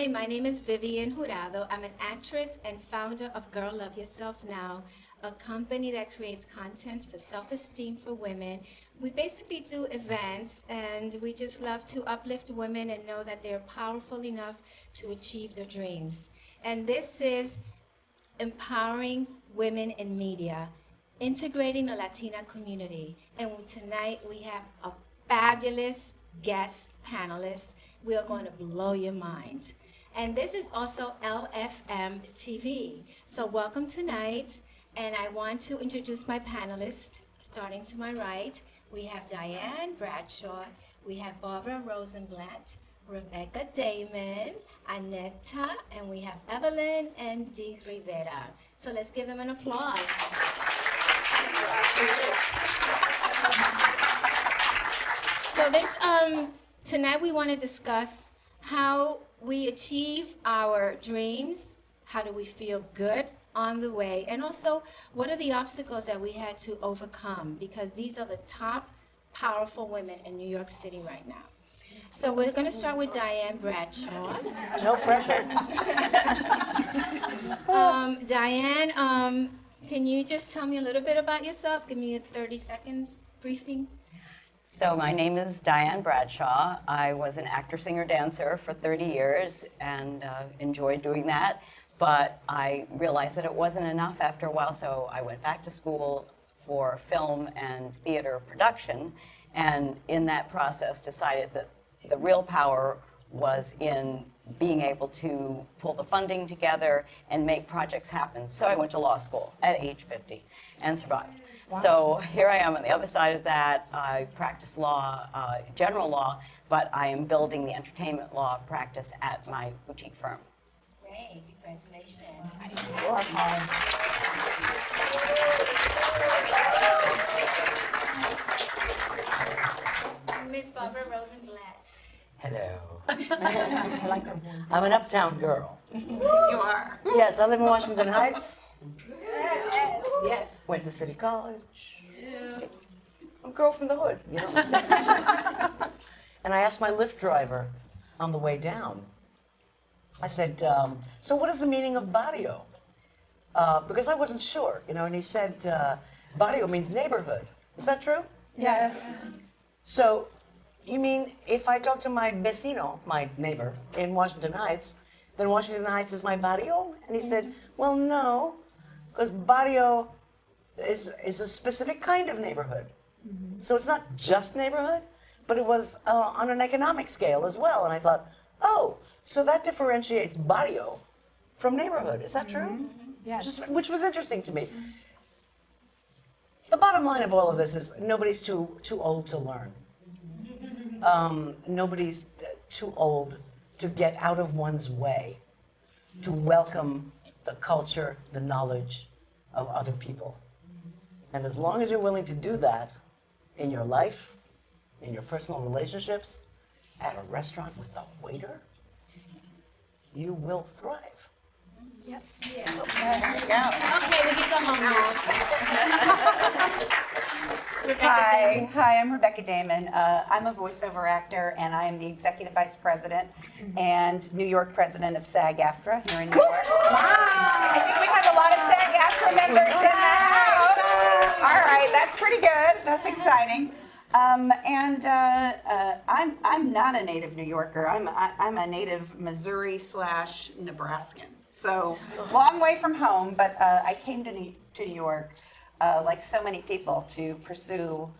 Hi, my name is Vivian Jurado. I'm an actress and founder of Girl Love Yourself Now, a company that creates content for self-esteem for women. We basically do events, and we just love to uplift women and know that they're powerful enough to achieve their dreams. And this is empowering women in media, integrating the Latina community. And tonight we have a fabulous guest panelist. We are going to blow your mind. And this is also LFM TV. So welcome tonight. And I want to introduce my panelists. Starting to my right, we have Diane Bradshaw, we have Barbara Rosenblatt, Rebecca Damon, Aneta, and we have Evelyn and Di Rivera. So let's give them an applause. So tonight we want to discuss how we achieve our dreams, how do we feel good on the way, and also what are the obstacles that we had to overcome, because these are the top powerful women in New York City right now. So we're going to start with Diane Bradshaw. No pressure. Diane, can you just tell me a little bit about yourself? Give me a 30 seconds briefing. So my name is Diane Bradshaw. I was an actor, singer, dancer for 30 years and enjoyed doing that. But I realized that it wasn't enough after a while, so I went back to school for film and theater production. And in that process, decided that the real power was in being able to pull the funding together and make projects happen. So I went to law school at age 50 and survived. Wow. So here I am on the other side of that. I practice law, general law, but I am building the entertainment law practice at my boutique firm. Great, congratulations. Miss Barbara Rosenblatt. Hello. I'm an uptown girl. You are. Yes, I live in Washington Heights. Yes. Went to City College. I'm a girl from the hood, you know. And I asked my Lyft driver on the way down, I said, so what is the meaning of barrio? Because I wasn't sure, you know, and he said, barrio means neighborhood. Is that true? Yes. So, you mean if I talk to my vecino, my neighbor in Washington Heights, then Washington Heights is my barrio? And he said, well, no, because barrio is a specific kind of neighborhood. Mm-hmm. So it's not just neighborhood, but it was on an economic scale as well. And I thought, oh, so that differentiates barrio from neighborhood. Is that true? Mm-hmm. Yes. Which was interesting to me. The bottom line of all of this is nobody's too old to learn. Nobody's too old to get out of one's way, to welcome the culture, the knowledge of other people. And as long as you're willing to do that in your life, in your personal relationships, at a restaurant with the waiter, you will thrive. Yep. Yeah. There you go. Okay, we can go home now. Rebecca Damon. Hi, I'm Rebecca Damon. I'm a voiceover actor, and I am the Executive Vice President and New York President of SAG-AFTRA here in New York. Wow! I think we have a lot of SAG-AFTRA members in the house. All right, that's pretty good. That's exciting. I'm not a native New Yorker. I'm a native Missouri/Nebraskan. So long way from home, but I came to New York, like so many people, to pursue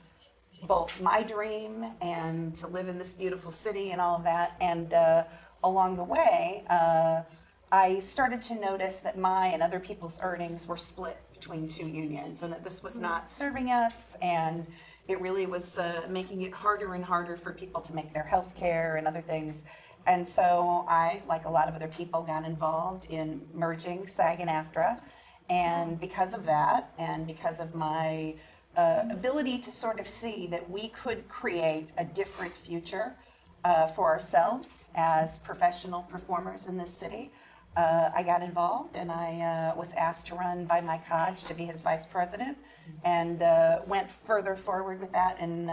both my dream and to live in this beautiful city and all of that. And along the way, I started to notice that my and other people's earnings were split between two unions, and that this was not serving us, and it really was making it harder and harder for people to make their health care and other things. And so I, like a lot of other people, got involved in merging SAG and AFTRA. And because of that, and because of my ability to sort of see that we could create a different future for ourselves as professional performers in this city, I got involved, and I was asked to run by Mike Hodge to be his vice president, and went further forward with that, and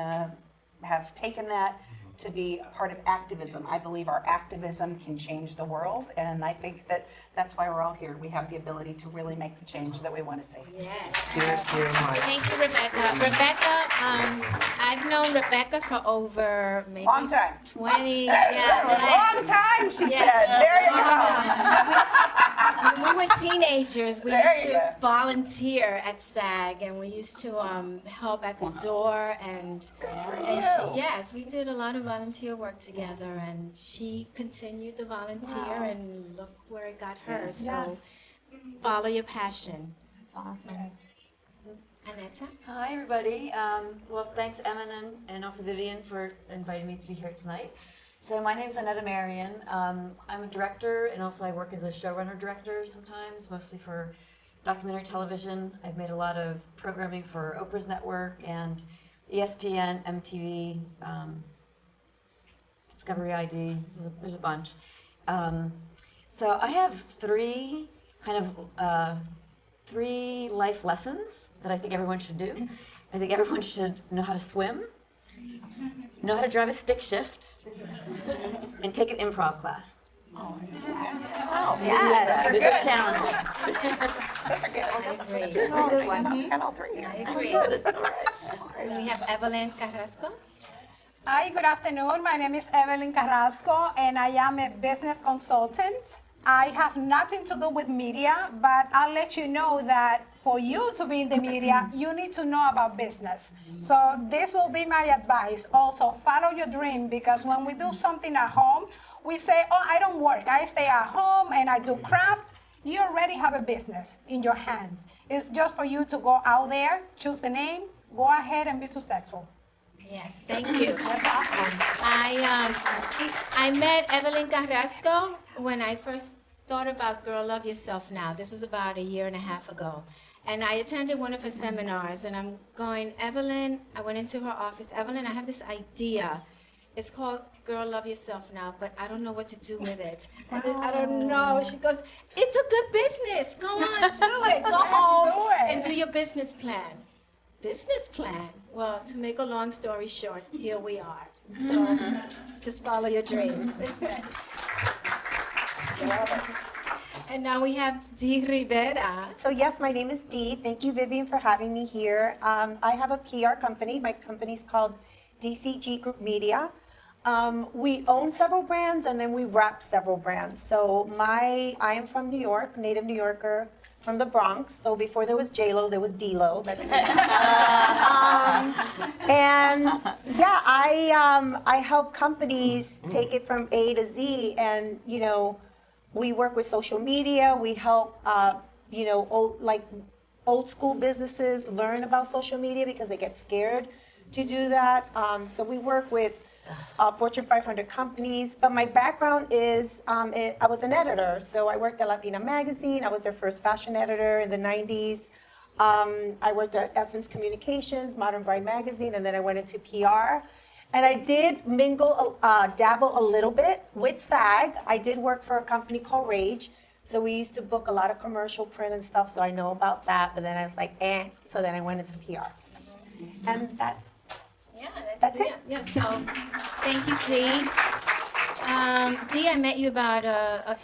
have taken that to be a part of activism. I believe our activism can change the world, and I think that that's why we're all here. We have the ability to really make the change that we want to see. Yes. Thank Thank you, Rebecca. I've known Rebecca for over maybe Long time. 20. Yeah. Long time, she Yeah. said. There you go. When we were teenagers, we There used you to go. volunteer at SAG, and we used to help at the door. And yes, we did a lot of volunteer work together. And she continued to volunteer, and look where it got her. So follow your passion. Awesome. Aneta? Hi, everybody. Well, thanks, Emin and also Vivian for inviting me to be here tonight. So my name is Annetta Marion. I'm a director, and also I work as a showrunner director sometimes, mostly for documentary television. I've made a lot of programming for Oprah's network and ESPN, MTV, Discovery ID. There's a bunch. So I have three life lessons that I think everyone should do. I think everyone should know how to swim, know how to drive a stick shift, and take an improv class. Yes. These are challenges. I agree. That's a good one. I got all three here. I agree. And we have Evelyn Carrasco. Hi, good afternoon. My name is Evelyn Carrasco, and I am a business consultant. I have nothing to do with media, but I'll let you know that for you to be in the media, you need to know about business. So this will be my advice. Also, follow your dream, because when we do something at home, we say, oh, I don't work. I stay at home and I do craft. You already have a business in your hands. It's just for you to go out there, choose the name, go ahead and be successful. Yes, thank you. That's awesome. I met Evelyn Carrasco when I first thought about Girl Love Yourself Now. This was about 1.5 years ago. And I attended one of her seminars, and I'm going, Evelyn, I went into her office, Evelyn, I have this idea. It's called Girl Love Yourself Now, but I don't know what to do with it. I don't know. She goes, it's a good business. Go on, do it. Go home and do your business plan. Business plan? Well, to make a long story short, here we are. So just follow your dreams. And now we have Dee Rivera. So yes, my name is Dee. Thank you, Vivian, for having me here. I have a PR company. My company's called DCG Group Media. We own several brands, and then we rep several brands. So I am from New York, native New Yorker, from the Bronx. So before there was J-Lo, there was D-Lo. That's me. And yeah, I help companies take it from A to Z, and we work with social media. We help old school businesses learn about social media because they get scared to do that. So we work with Fortune 500 companies, but my background is I was an editor. So I worked at Latina magazine. I was their first fashion editor in the 90s. I worked at Essence Communications, Modern Bride magazine, and then I went into PR. And I did dabble a little bit with SAG. I did work for a company called Rage. So we used to book a lot of commercial print and stuff, so I know about that. But then I was like, So then I went into PR. And that's it. Yeah, so thank you, Dee. Dee, I met you about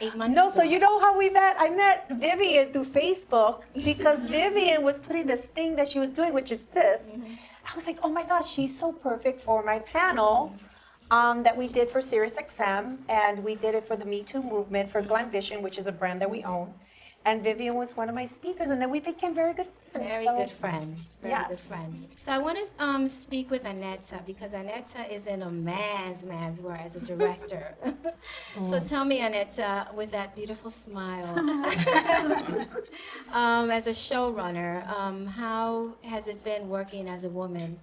8 months ago. No, so you know how we met? I met Vivian through Facebook because Vivian was putting this thing that she was doing, which is this. I was like, oh my gosh, she's so perfect for my panel that we did for SiriusXM, and we did it for the Me Too movement for Glambition, which is a brand that we own. And Vivian was one of my speakers, and then we became very good friends. Very good friends. Very good friends. So I want to speak with Aneta because Aneta is in a man's world as a director. So tell me, Aneta, with that beautiful smile, as a showrunner, how has it been working as a woman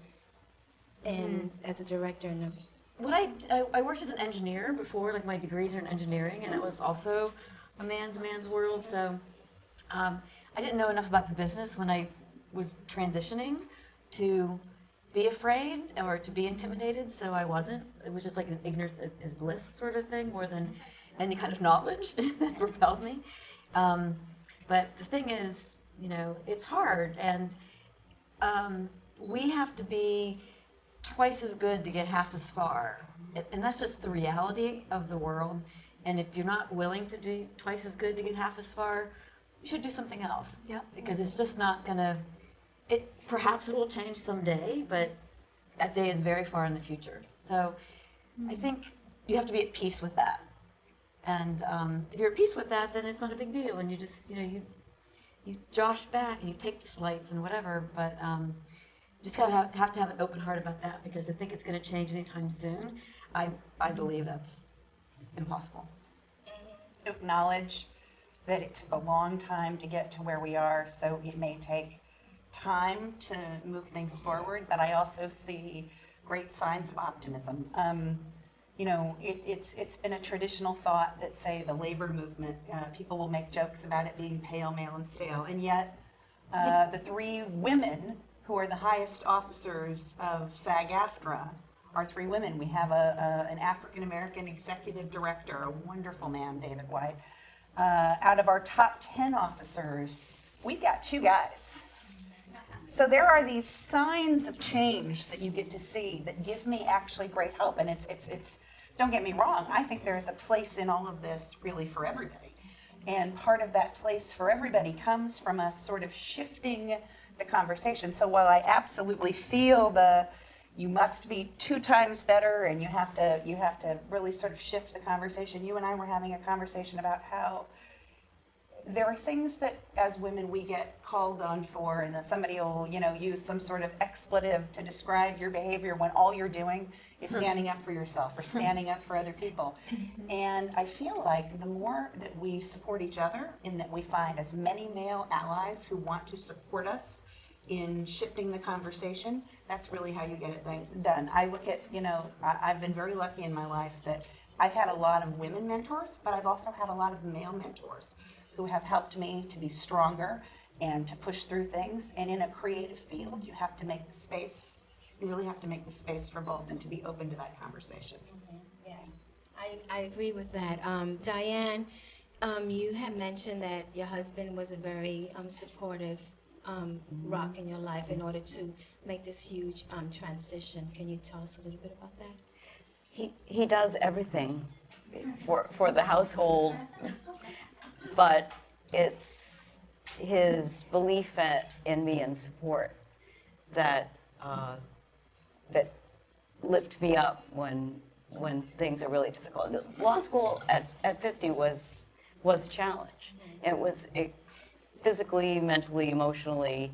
and as a director? I worked as an engineer before, like my degrees are in engineering, and it was also a man's world. So I didn't know enough about the business when I was transitioning to be afraid or to be intimidated. So I wasn't. It was just like an ignorance is bliss sort of thing, more than any kind of knowledge that propelled me. But the thing is, it's hard, and we have to be twice as good to get half as far. And that's just the reality of the world. And if you're not willing to do twice as good to get half as far, you should do something else. Yep. Because it's just not gonna, perhaps it will change someday, but that day is very far in the future. So I think you have to be at peace with that. And if you're at peace with that, then it's not a big deal. And you just, you josh back and you take the slights and whatever, but just have to have an open heart about that, because I think it's going to change anytime soon. I believe that's impossible. Acknowledge that it took a long time to get to where we are, so it may take time to move things forward, but I also see great signs of optimism. It's been a traditional thought that, say, the labor movement, people will make jokes about it being pale, male, and stale, and yet the three women who are the highest officers of SAG-AFTRA are three women. We have an African-American executive director, a wonderful man, David White. Out of our top 10 officers, we've got 2 guys. So there are these signs of change that you get to see that give me actually great hope. And it's don't get me wrong, I think there's a place in all of this really for everybody. And part of that place for everybody comes from us sort of shifting the conversation. So while I absolutely feel you must be 2 times better and you have to really sort of shift the conversation, you and I were having a conversation about how there are things that as women we get called on for, and that somebody will, use some sort of expletive to describe your behavior when all you're doing is standing up for yourself or standing up for other people. And I feel like the more that we support each other, in that we find as many male allies who want to support us in shifting the conversation, that's really how you get it done. I look at, I've been very lucky in my life that I've had a lot of women mentors, but I've also had a lot of male mentors who have helped me to be stronger and to push through things. And in a creative field, you have to make the space. You really have to make the space for both and to be open to that conversation. Yes, I agree with that. Diane, you had mentioned that your husband was a very supportive rock in your life in order to make this huge transition. Can you tell us a little bit about that? He does everything for the household, but it's his belief in me and support that lift me up when things are really difficult. Law school at 50 was a challenge. It was physically, mentally, emotionally,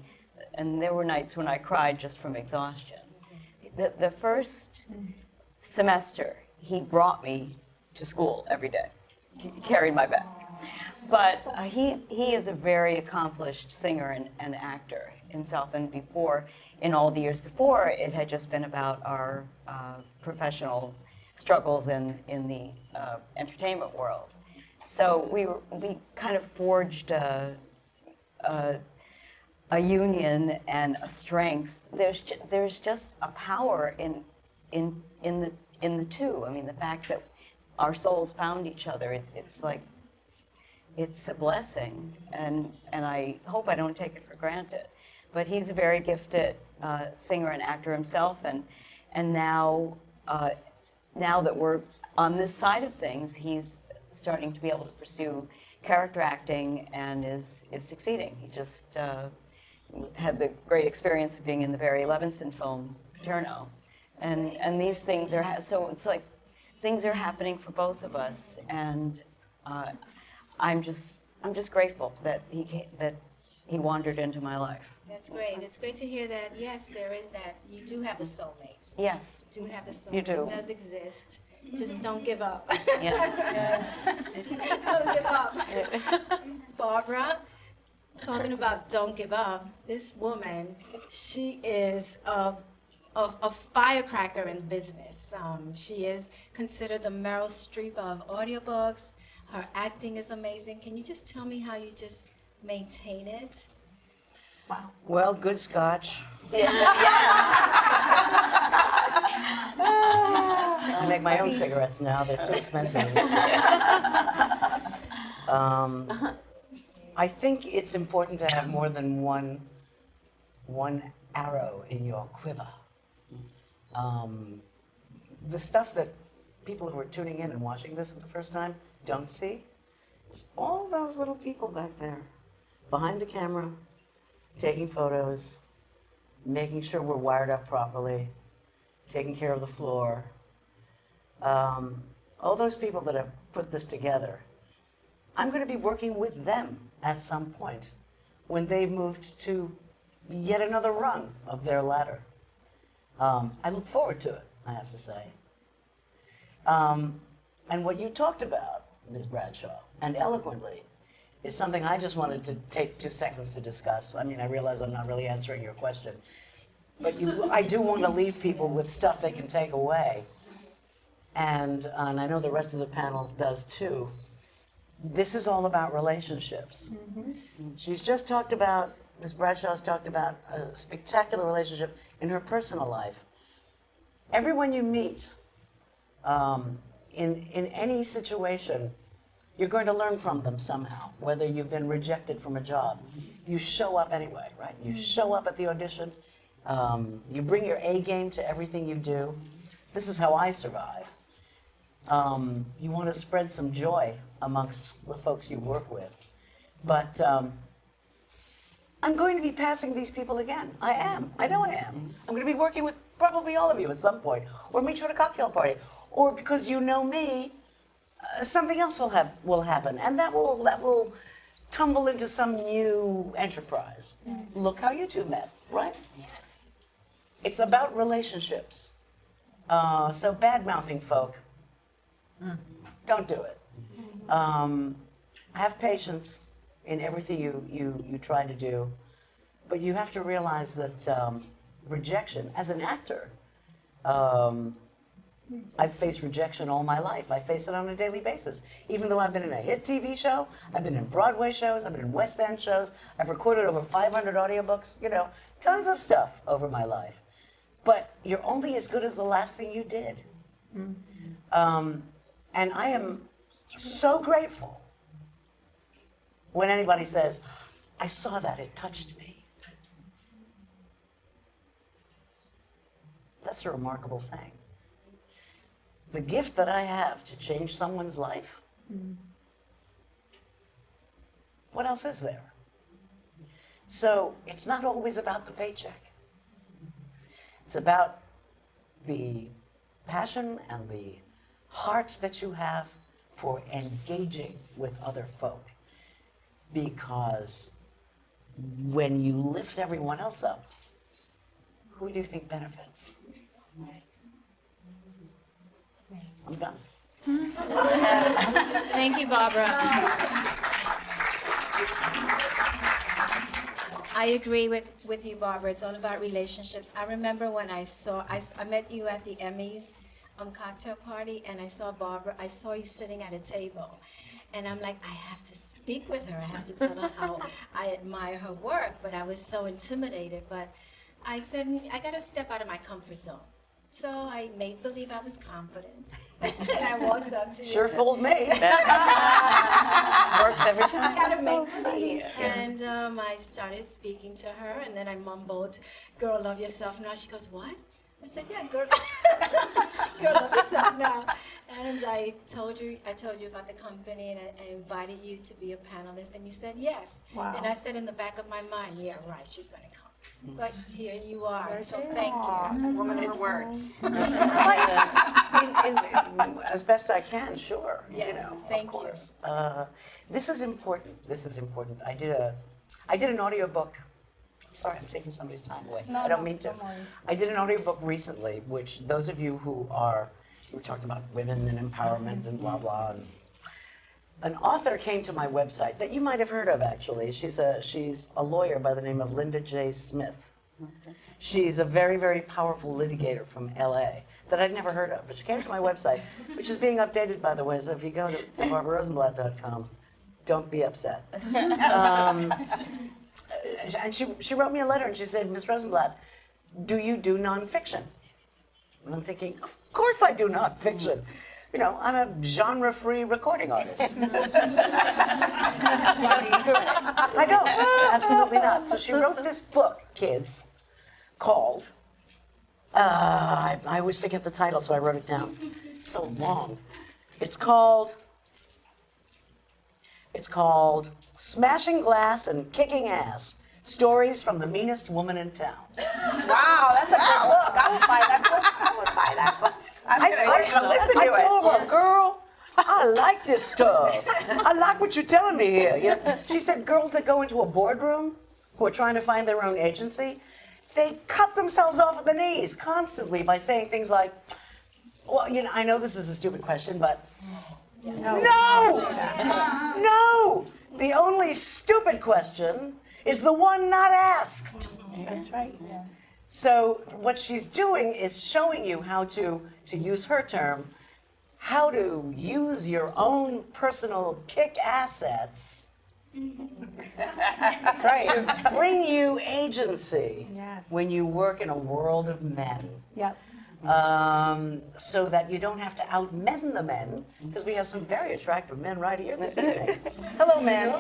and there were nights when I cried just from exhaustion. The first semester, he brought me to school every day. He carried my bag. But he is a very accomplished singer and actor himself, and in all the years before, it had just been about our professional struggles in the entertainment world. So we kind of forged a union and a strength. There's just a power in the two. I mean, the fact that our souls found each other, it's a blessing, and I hope I don't take it for granted. But he's a very gifted singer and actor himself, and now that we're on this side of things, he's starting to be able to pursue character acting and is succeeding. He just had the great experience of being in the Barry Levinson film Paterno, and these things are so it's like things are happening for both of us, and I'm just grateful that he wandered into my life. That's great. It's great to hear that. Yes, there is that. You do have a soulmate. Yes. You do have a soulmate. You do. It does exist. Just don't give up. Yeah. Don't give up. Barbara, talking about don't give up, this woman, she is a firecracker in business. She is considered the Meryl Streep of audiobooks. Her acting is amazing. Can you just tell me how you just maintain it? Wow. Well, good scotch. I make my own cigarettes now. They're too expensive. I think it's important to have more than one arrow in your quiver. The stuff that people who are tuning in and watching this for the first time don't see is all those little people back there behind the camera, taking photos, making sure we're wired up properly, taking care of the floor. All those people that have put this together, I'm going to be working with them at some point when they've moved to yet another rung of their ladder. I look forward to it, I have to say. And what you talked about, Ms. Bradshaw, and eloquently, is something I just wanted to take 2 seconds to discuss. I mean, I realize I'm not really answering your question, but I do want to leave people with stuff they can take away. And I know the rest of the panel does too. This is all about relationships. She's just talked about, Ms. Bradshaw's talked about a spectacular relationship in her personal life. Everyone you meet in any situation, you're going to learn from them somehow, whether you've been rejected from a job. You show up anyway, right? You show up at the audition. You bring your A game to everything you do. This is how I survive. You want to spread some joy amongst the folks you work with. But I'm going to be passing these people again. I am. I know I am. I'm going to be working with probably all of you at some point, or meet you at a cocktail party, or because you know me, something else will happen, and that will tumble into some new enterprise. Look how you two met, right? Yes. It's about relationships. So bad-mouthing folk, don't do it. Have patience in everything you try to do, but you have to realize that rejection, as an actor, I've faced rejection all my life. I face it on a daily basis. Even though I've been in a hit TV show, I've been in Broadway shows, I've been in West End shows, I've recorded over 500 audiobooks, tons of stuff over my life. But you're only as good as the last thing you did. And I am so grateful when anybody says, I saw that, it touched me. That's a remarkable thing. The gift that I have to change someone's life, what else is there? So it's not always about the paycheck. It's about the passion and the heart that you have for engaging with other folk. Because when you lift everyone else up, who do you think benefits? I'm done. Thank you, Barbara. I agree with you, Barbara. It's all about relationships. I remember when I met you at the Emmys cocktail party, and I saw Barbara. I saw you sitting at a table, and I'm like, I have to speak with her. I have to tell her how I admire her work, but I was so intimidated. But I said, I got to step out of my comfort zone. So I made believe I was confident, and I walked up to you. Sure fooled me. Works every time. Gotta make believe. And I started speaking to her, and then I mumbled, "Girl, love yourself now." She goes, "What?" I said, "Yeah, girl, girl, love yourself now." And I told you about the company, and I invited you to be a panelist, and you said yes. Wow. And I said in the back of my mind, "Yeah, right, she's gonna come." But here you are, so thank you. Woman of her word. As best I can, sure. Yes, thank you. Of course. This is important. This is important. I did an audiobook. Sorry, I'm taking somebody's time away. I don't mean to. don't worry. I did an audiobook recently, which those of you who were talking about women and empowerment and blah, blah. And an author came to my website that you might have heard of, actually. She's a lawyer by the name of Linda J. Smith. She's a very, very powerful litigator from LA that I'd never heard of. But she came to my website, which is being updated, by the way, so if you go to barbararosenblatt.com, don't be upset. And she wrote me a letter and she said, "Ms. Rosenblatt, do you do nonfiction?" And I'm thinking, of course I do nonfiction. I'm a genre-free recording artist. I don't, absolutely not. So she wrote this book, kids, called I always forget the title, so I wrote it down. It's so long. It's called Smashing Glass and Kicking Ass. Stories from the Meanest Woman in Town. Wow, that's a good book. I would buy that book. I would buy that book. I'm gonna listen to I it. told her, girl, I like this stuff. I like what you're telling me here. You know? She said girls that go into a boardroom who are trying to find their own agency, they cut themselves off at the knees constantly by saying things like, well, you know, I know this is a stupid question, but no! The only stupid question is the one not asked. That's right. So what she's doing is showing you how to use her term, how to use your own personal kick assets That's right. to bring you agency Yes. when you work in a world of men. Yep. So that you don't have to outmen the men, because we have some very attractive men right here this evening. Hello, men.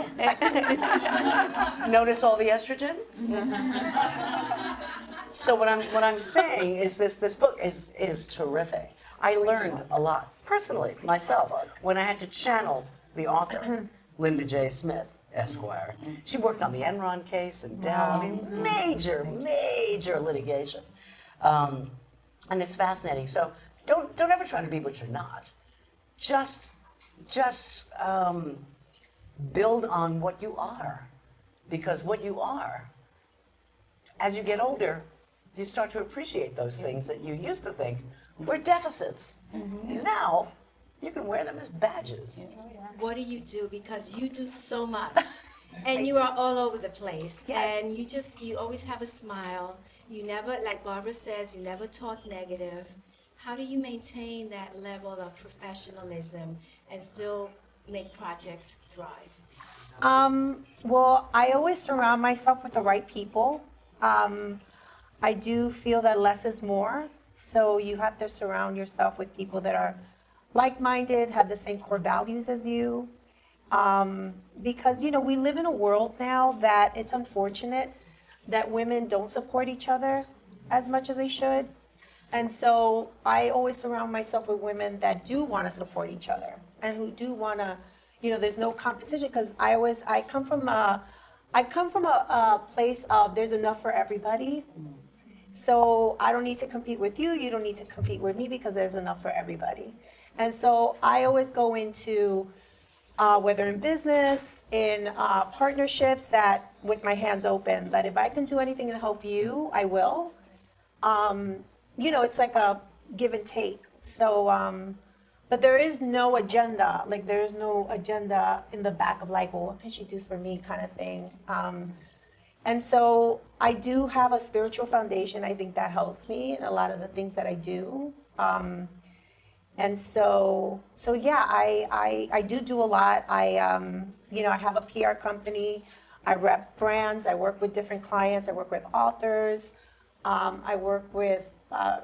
Notice all the estrogen? So what I'm saying is this book is terrific. I learned a lot personally myself when I had to channel the author, Linda J. Smith, Esquire. She worked on the Enron case and Dow. I mean, major litigation. And it's fascinating. So don't ever try to be what you're not. Just build on what you are, because what you are, as you get older, you start to appreciate those things that you used to think were deficits. Now you can wear them as badges. What do you do? Because you do so much. And you are all over the place. And you always have a smile. You never, like Barbara says, you never talk negative. How do you maintain that level of professionalism and still make projects thrive? Well, I always surround myself with the right people. I do feel that less is more. So you have to surround yourself with people that are like-minded, have the same core values as you. Because, you know, we live in a world now that it's unfortunate that women don't support each other as much as they should. And so I always surround myself with women that do want to support each other and who do want to, you know, there's no competition, because I come from a place of there's enough for everybody. So I don't need to compete with you, you don't need to compete with me, because there's enough for everybody. And so I always go into whether in business, in partnerships, that with my hands open, that if I can do anything to help you, I will. You know, it's like a give and take. So, but there is no agenda. Like, there is no agenda in the back of like, well, what can she do for me kind of thing. And so I do have a spiritual foundation. I think that helps me in a lot of the things that I do. And so yeah, I do a lot. You know, I have a PR company. I rep brands. I work with different clients. I work with authors. I work with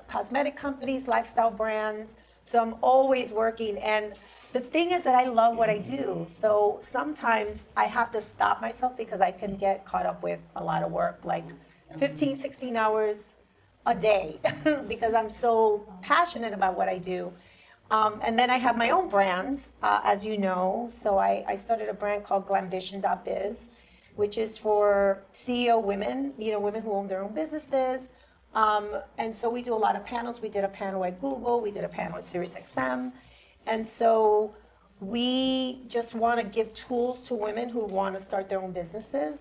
cosmetic companies, lifestyle brands. So I'm always working. And the thing is that I love what I do. So sometimes I have to stop myself because I can get caught up with a lot of work, like 15, 16 hours a day, because I'm so passionate about what I do. And then I have my own brands, as you know. So I started a brand called Glambition.biz, which is for CEO women, you know, women who own their own businesses. And so we do a lot of panels. We did a panel at Google. We did a panel at SiriusXM. And so we just want to give tools to women who want to start their own businesses.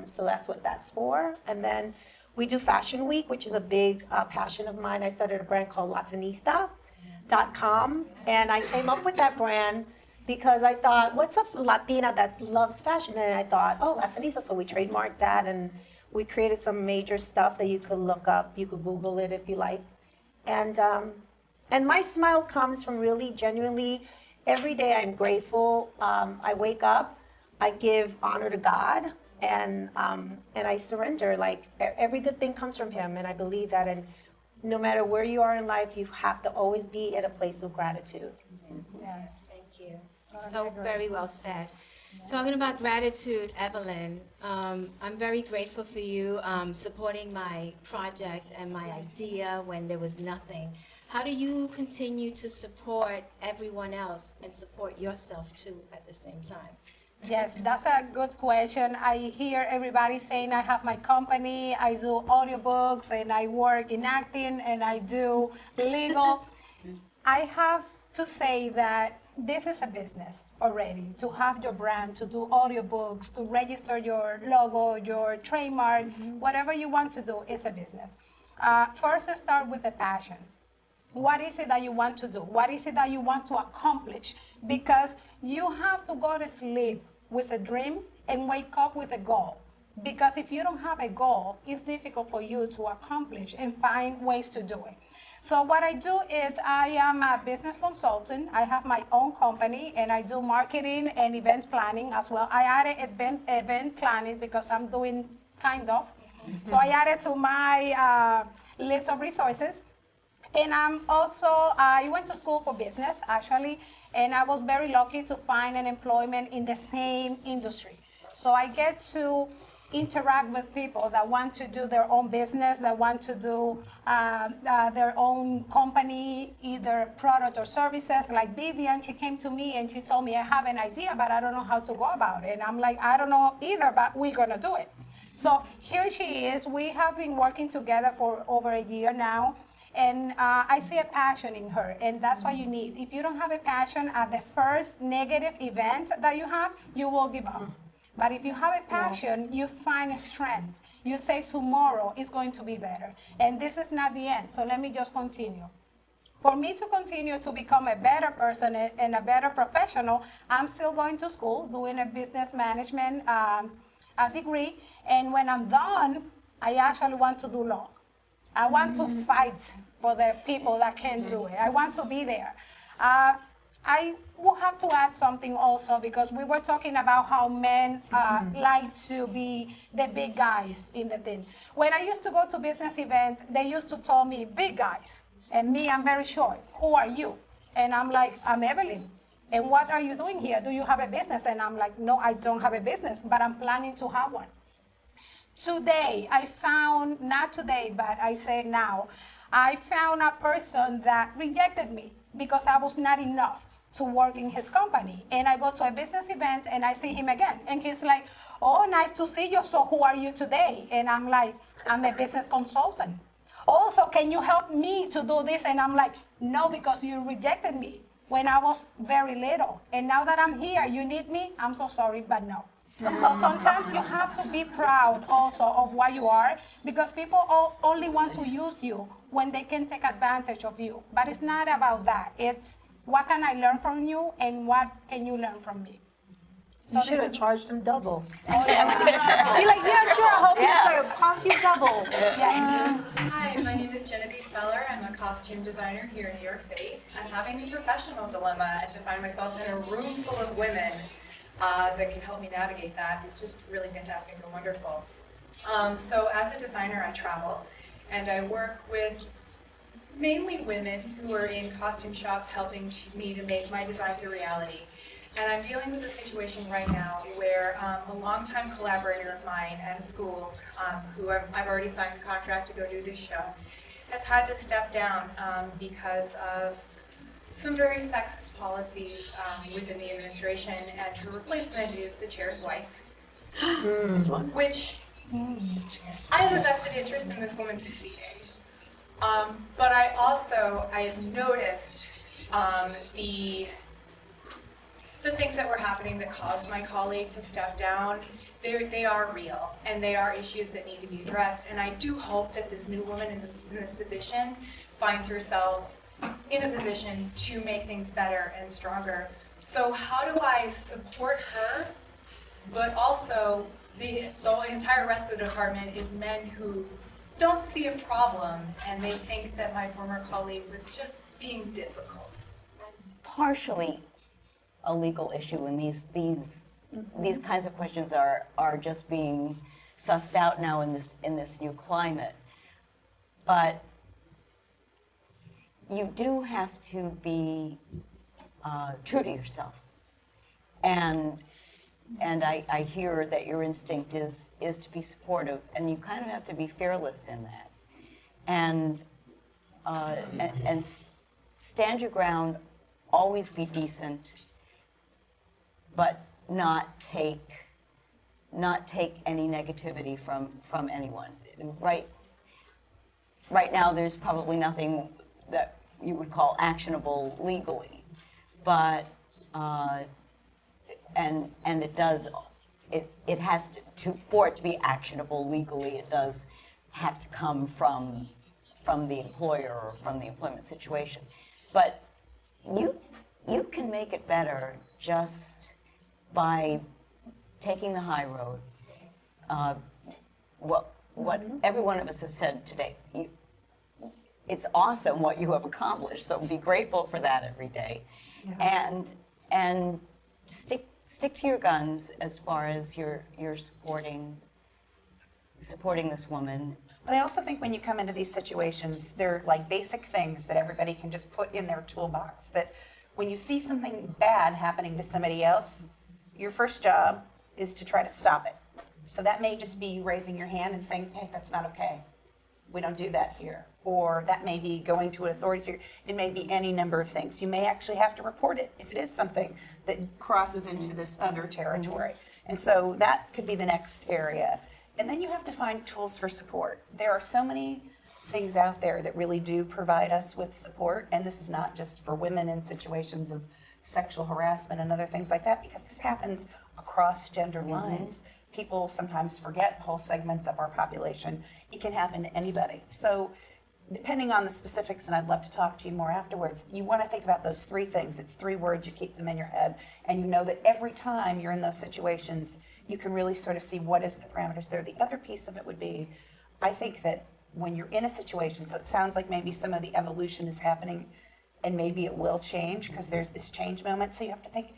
So that's what that's for. And then we do Fashion Week, which is a big passion of mine. I started a brand called Latinista.com. And I came up with that brand because I thought, what's a Latina that loves fashion? And I thought, oh, Latinista. So we trademarked that, and we created some major stuff that you could look up. You could Google it if you like. And my smile comes from really genuinely, every day I'm grateful. I wake up, I give honor to God, and I surrender. Like, every good thing comes from Him, and I believe that. And no matter where you are in life, you have to always be at a place of gratitude. Yes, thank you. So very well said. Talking about gratitude, Evelyn, I'm very grateful for you supporting my project and my idea when there was nothing. How do you continue to support everyone else and support yourself too at the same time? Yes, that's a good question. I hear everybody saying I have my company, I do audiobooks, and I work in acting, and I do legal. I have to say that this is a business already, to have your brand, to do audiobooks, to register your logo, your trademark, whatever you want to do is a business. First, start with a passion. What is it that you want to do? What is it that you want to accomplish? Because you have to go to sleep with a dream and wake up with a goal. Because if you don't have a goal, it's difficult for you to accomplish and find ways to do it. So what I do is I am a business consultant. I have my own company and I do marketing and event planning as well. I added event planning because I'm doing kind of. So I added to my list of resources. And I went to school for business actually, and I was very lucky to find an employment in the same industry. So I get to interact with people that want to do their own business, that want to do their own company, either product or services. Like Vivian, she came to me and she told me, I have an idea, but I don't know how to go about it. And I'm like, I don't know either, but we're gonna do it. So here she is. We have been working together for over a year now. And I see a passion in her, and that's what you need. If you don't have a passion at the first negative event that you have, you will give up. But if you have a passion, you find a strength. You say tomorrow is going to be better. And this is not the end, so let me just continue. For me to continue to become a better person and a better professional, I'm still going to school, doing a business management degree. And when I'm done, I actually want to do law. I want to fight for the people that can't do it. I want to be there. I will have to add something also because we were talking about how men like to be the big guys in the thing. When I used to go to business events, they used to tell me, big guys. And me, I'm very short. Who are you? And I'm like, I'm Evelyn. And what are you doing here? Do you have a business? And I'm like, no, I don't have a business, but I'm planning to have one. Today, I found, not today, but I say now, I found a person that rejected me because I was not enough to work in his company. And I go to a business event and I see him again. And he's like, oh, nice to see you. So who are you today? And I'm like, I'm a business consultant. Also, can you help me to do this? And I'm like, no, because you rejected me when I was very little. And now that I'm here, you need me? I'm so sorry, but no. So sometimes you have to be proud also of what you are because people only want to use you when they can take advantage of you. But it's not about that. It's what can I learn from you and what can you learn from me? You should have charged him double. You're like, Yeah, sure. I hope it's cost you double. Hi, my name is Genevieve Feller. I'm a costume designer here in New York City. I'm having a professional dilemma and to find myself in a room full of women that can help me navigate that. It's just really fantastic and wonderful. So as a designer, I travel and I work with mainly women who are in costume shops helping me to make my designs a reality. And I'm dealing with a situation right now where a longtime collaborator of mine at a school, who I've already signed a contract to go do this show, has had to step down because of some very sexist policies within the administration, and her replacement is the chair's wife, which I have a vested interest in this woman succeeding. But I have noticed the things that were happening that caused my colleague to step down. They are real, and they are issues that need to be addressed. And I do hope that this new woman in this position finds herself in a position to make things better and stronger. So how do I support her, but also the entire rest of the department is men who don't see a problem and they think that my former colleague was just being difficult. Partially a legal issue, and these kinds of questions are just being sussed out now in this new climate. But you do have to be true to yourself. And I hear that your instinct is to be supportive, and you kind of have to be fearless in that, and stand your ground, always be decent, but not take any negativity from anyone. Right now, there's probably nothing that you would call actionable legally, but and it does it has to for it to be actionable legally, it does have to come from the employer or from the employment situation. But you can make it better just by taking the high road. What every one of us has said today, it's awesome what you have accomplished, so be grateful for that every day. And stick to your guns as far as you're supporting this woman. But I also think when you come into these situations, they're like basic things that everybody can just put in their toolbox. That when you see something bad happening to somebody else, your first job is to try to stop it. So that may just be you raising your hand and saying, hey, that's not okay. We don't do that here. Or that may be going to an authority figure. It may be any number of things. You may actually have to report it if it is something that crosses into this other territory. And so that could be the next area. And then you have to find tools for support. There are so many things out there that really do provide us with support. And this is not just for women in situations of sexual harassment and other things like that, because this happens across gender lines. People sometimes forget whole segments of our population. It can happen to anybody. So depending on the specifics, and I'd love to talk to you more afterwards, you want to think about those three things. It's 3 words, you keep them in your head, and you know that every time you're in those situations, you can really sort of see what is the parameters there. The other piece of it would be, I think that when you're in a situation, so it sounds like maybe some of the evolution is happening, and maybe it will change because there's this change moment, so you have to think,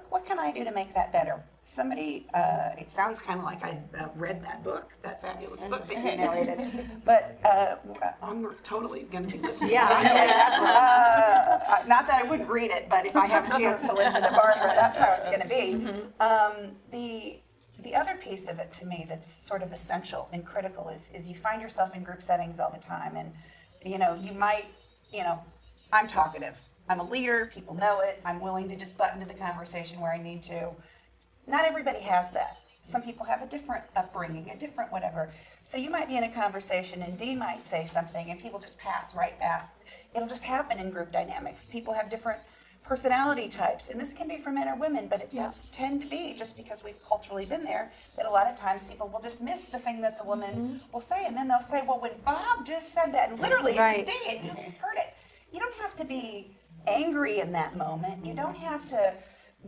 what can I do to make that better? Somebody, it sounds kind of like I read that book, that fabulous book that you narrated, but I'm totally going to be listening. Not that I wouldn't read it, but if I have a chance to listen to Barbara, that's how it's going to be. The other piece of it to me that's sort of essential and critical is you find yourself in group settings all the time, and you might, I'm talkative. I'm a leader, people know it, I'm willing to just butt into the conversation where I need to. Not everybody has that. Some people have a different upbringing, a different whatever. So you might be in a conversation and Dee might say something and people just pass right past. It'll just happen in group dynamics. People have different personality types, and this can be for men or women, but it does tend to be, just because we've culturally been there, that a lot of times people will just miss the thing that the woman will say, and then they'll say, well, when Bob just said that, and literally it was Dee, and you just heard it. You don't have to be angry in that moment. You don't have to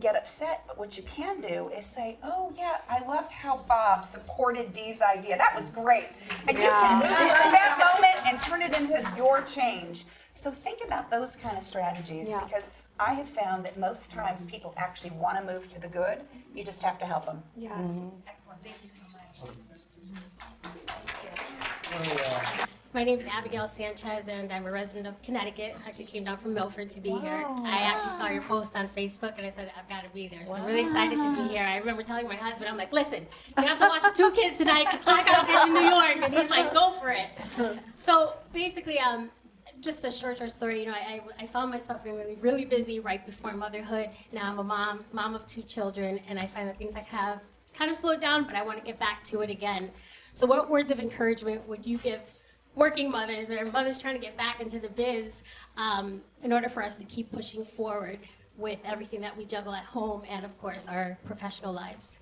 get upset, but what you can do is say, oh yeah, I loved how Bob supported Dee's idea. That was great. And you can move from that moment and turn it into your change. So think about those kind of strategies, because I have found that most times people actually want to move to the good. You just have to help them. Yes. Excellent, thank you so much. My name is Abigail Sanchez, and I'm a resident of Connecticut. I actually came down from Milford to be here. I actually saw your post on Facebook, and I said, I've got to be there. So I'm really excited to be here. I remember telling my husband, I'm like, listen, you have to watch the 2 kids tonight, because I got to get to New York. And he's like, go for it. So basically, just a short story, I found myself really, really busy right before motherhood. Now I'm a mom of 2 children, and I find that things I have kind of slowed down, but I want to get back to it again. So what words of encouragement would you give working mothers or mothers trying to get back into the biz in order for us to keep pushing forward with everything that we juggle at home and, of course, our professional lives?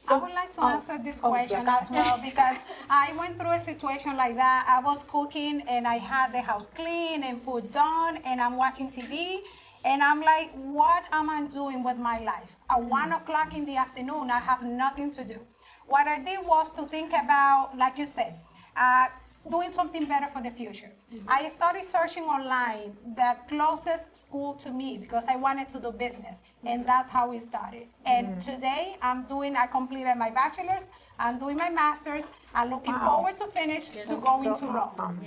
I would like to answer this question as well, because I went through a situation like that. I was cooking and I had the house clean and food done, and I'm watching TV, and I'm like, what am I doing with my life? At 1 o'clock in the afternoon, I have nothing to do. What I did was to think about, like you said, doing something better for the future. I started searching online the closest school to me because I wanted to do business, and that's how we started. And today I completed my bachelor's, I'm doing my master's, I'm looking forward to finish to go into Rome.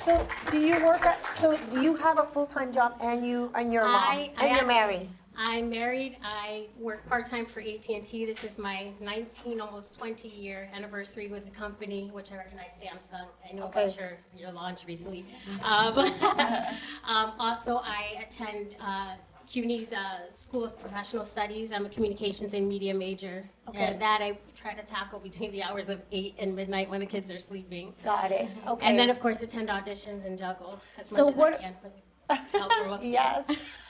So do you have a full-time job and you're a mom and you're married? I'm married. I work part-time for AT&T. This is my 19, almost 20-year anniversary with the company, which I recognize Samsung. I know about your launch recently. Also, I attend CUNY's School of Professional Studies. I'm a communications and media major. And that I try to tackle between the hours of 8 and midnight when the kids are sleeping. Got it. Okay. And then, of course, attend auditions and juggle as So much as what- I can for the help from upstairs. Yes.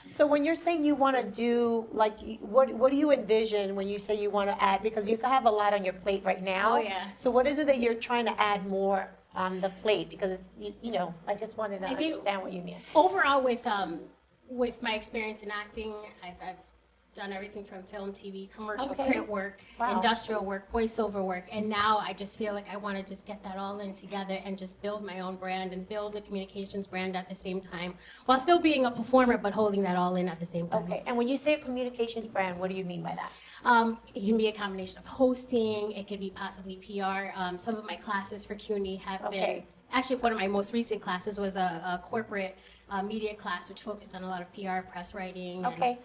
So when you're saying you want to do, like, what do you envision when you say you want to add? Because you have a lot on your plate right now. Oh, yeah. So what is it that you're trying to add more on the plate? Because, it's, you know, I just wanted to I think- understand what you mean. Overall, with my experience in acting, I've done everything from film, TV, commercial, Okay. print work, Wow. industrial work, voiceover work, and now I just feel like I want to just get that all in together and just build my own brand and build a communications brand at the same time, while still being a performer, but holding that all in at the same time. Okay. And when you say a communications brand, what do you mean by that? It can be a combination of hosting, it could be possibly PR. Some of my classes for CUNY have been, Okay. actually one of my most recent classes was a corporate media class, which focused on a lot of PR, press writing, Okay. and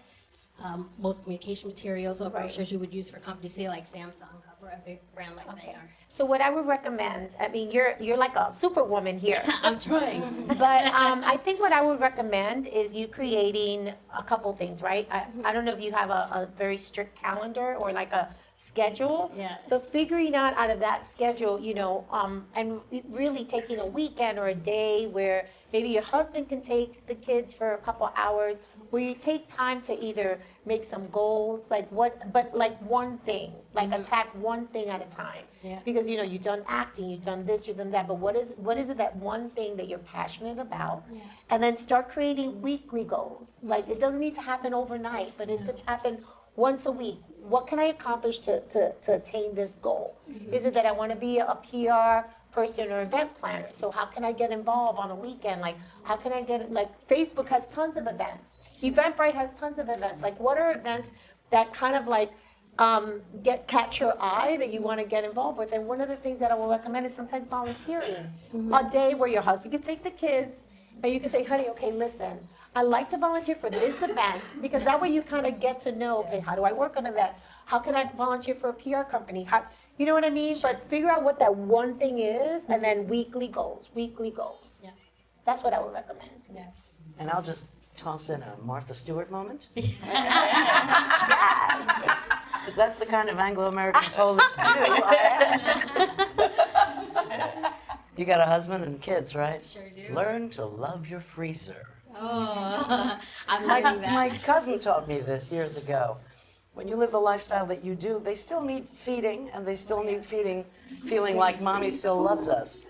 most communication materials or Right. brochures you would use for companies, say like Samsung or a big brand like they are. So what I would recommend, I mean, you're like a superwoman here. I'm trying. But I think what I would recommend is you creating a couple things, right? I don't know if you have a very strict calendar or like a schedule. Yeah. But figuring out of that schedule, you know, and really taking a weekend or a day where maybe your husband can take the kids for a couple hours, where you take time to either make some goals, but like one thing, like attack one thing at a time. Yeah. Because, you know, you've done acting, you've done this, you've done that, but what is it that one thing that you're passionate about? Yeah. And then start creating weekly goals. Like, it doesn't need to happen overnight, but it could happen once a week. What can I accomplish to attain this goal? Is it that I want to be a PR person or event planner? So how can I get involved on a weekend? Like, how can I get, like, Facebook has tons of events. Eventbrite has tons of events. Like, what are events that kind of like catch your eye that you want to get involved with? And one of the things that I will recommend is sometimes volunteering. A day where your husband can take the kids and you can say, honey, okay, listen, I like to volunteer for this event, because that way you kind of get to know, okay, how do I work on an event? How can I volunteer for a PR company? You know what I mean? But figure out what that one thing is, and then weekly goals. Yeah. That's what I would recommend. Yes. And I'll just toss in a Martha Stewart moment. Yes. Because that's the kind of Anglo-American Polish Jew I am. You got a husband and kids, right? Sure do. Learn to love your freezer. Oh, I'm My, learning that. my cousin taught me this years ago. When you live the lifestyle that you do, they still need feeding, and they still need feeling like mommy still loves us.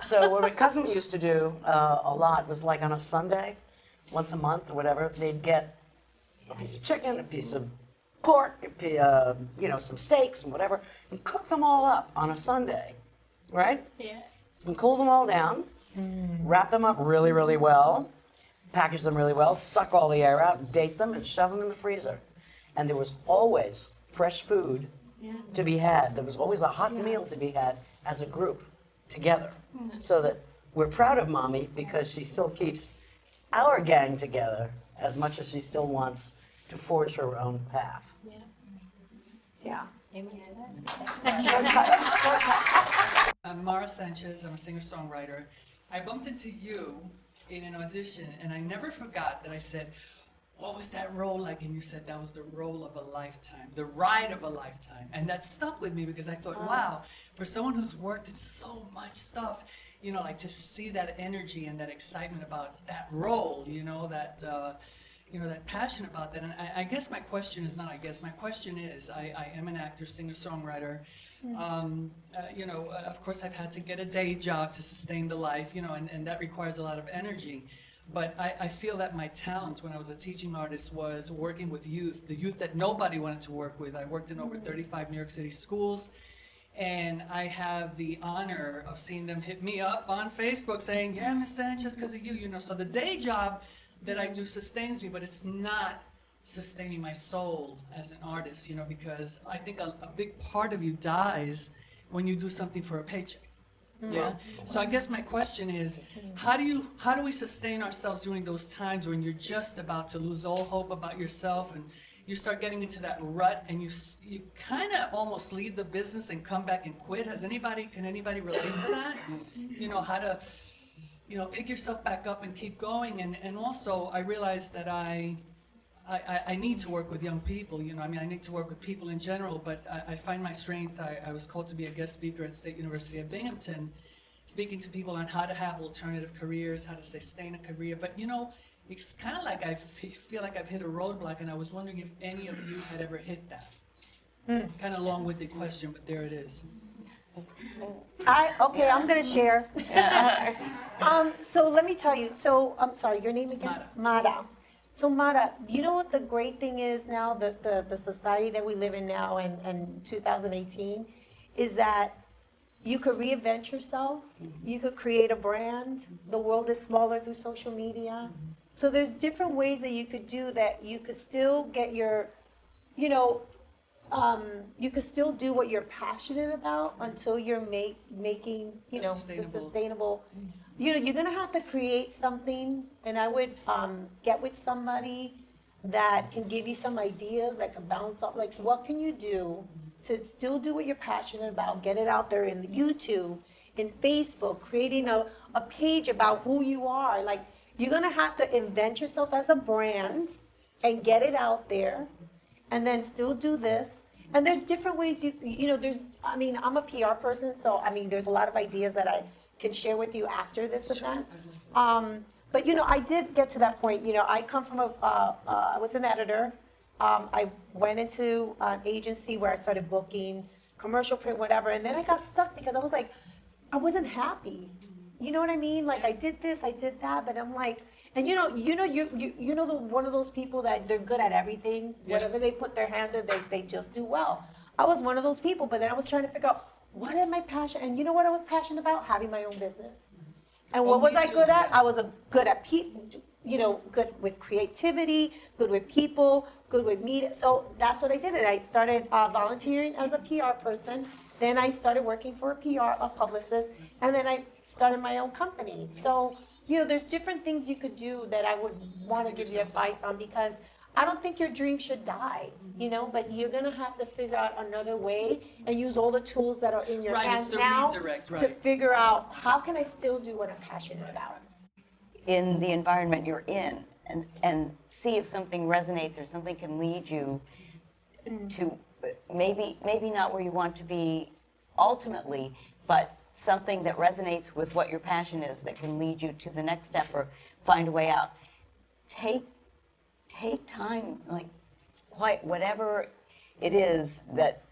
So what my cousin used to do a lot was, like, on a Sunday, once a month or whatever, they'd get a piece of chicken, a piece of pork, some steaks and whatever, and cook them all up on a Sunday, right? Yeah. And cool them all down, wrap them up really, really well, package them really well, suck all the air out, date them, and shove them in the freezer. And there was always fresh food to be had. There was always a hot meal to be had as a group together. So that we're proud of mommy because she still keeps our gang together as much as she still wants to forge her own path. Yeah. Amen to that. I'm Mara Sanchez. I'm a singer-songwriter. I bumped into you in an audition, and I never forgot that I said, what was that role like? And you said that was the role of a lifetime, the ride of a lifetime. And that stuck with me because I thought, wow, for someone who's worked in so much stuff, like to see that energy and that excitement about that role, that passion about that. And I guess my question is not, my question is, I am an actor, singer, songwriter. Of course I've had to get a day job to sustain the life, and that requires a lot of energy. But I feel that my talent when I was a teaching artist was working with youth, the youth that nobody wanted to work with. I worked in over 35 New York City schools, and I have the honor of seeing them hit me up on Facebook saying, yeah, Miss Sanchez, because of you, So the day job that I do sustains me, but it's not sustaining my soul as an artist, because I think a big part of you dies when you do something for a paycheck. Yeah. So I guess my question is, how do we sustain ourselves during those times when you're just about to lose all hope about yourself and you start getting into that rut and you kind of almost leave the business and come back and quit? Can anybody relate to that? How to, pick yourself back up and keep going. And also I realized that I need to work with young people, I need to work with people in general, but I find my strength. I was called to be a guest speaker at State University of Binghamton, speaking to people on how to have alternative careers, how to sustain a career. But it's kind of like I feel like I've hit a roadblock, and I was wondering if any of you had ever hit that. Kind of long-winded question, but there it is. I'm gonna share. So let me tell you, I'm sorry, your name again? Mara. So Mara, you know what the great thing is now, the society that we live in now in 2018, is that you could reinvent yourself, you could create a brand, the world is smaller through social media. So there's different ways that you could do that. You could still get your, you could still do what you're passionate about until you're making, the sustainable. You're gonna have to create something, and I would get with somebody that can give you some ideas that can bounce off. Like, what can you do to still do what you're passionate about? Get it out there in YouTube, in Facebook, creating a page about who you are. Like, you're gonna have to invent yourself as a brand and get it out there, and then still do this. And there's different ways I'm a PR person, so there's a lot of ideas that I can share with you after this event. But I did get to that point. I come from I was an editor. I went into an agency where I started booking commercial print, whatever, and then I got stuck because I was like, I wasn't happy. You know what I mean? Like, I did this, I did that, but I'm like, and you're one of those people that they're good at everything. Yeah. Whatever they put their hands in, they just do well. I was one of those people, but then I was trying to figure out what am my passion, and you know what I was passionate about? Having my own business. And what was I good at? I was good at people, good with creativity, good with people, good with media. So that's what I did. And I started volunteering as a PR person. Then I started working for a publicist, and then I started my own company. So, there's different things you could do that I would want to give you advice on, because I don't think your dream should die, but you're going to have to figure out another way and use all the tools that are in your hands it's the now redirect, to right. figure out how can I still do what I'm passionate about. In the environment you're in, and see if something resonates or something can lead you to maybe not where you want to be ultimately, but something that resonates with what your passion is that can lead you to the next step or find a way out. Take time, like quite whatever it is that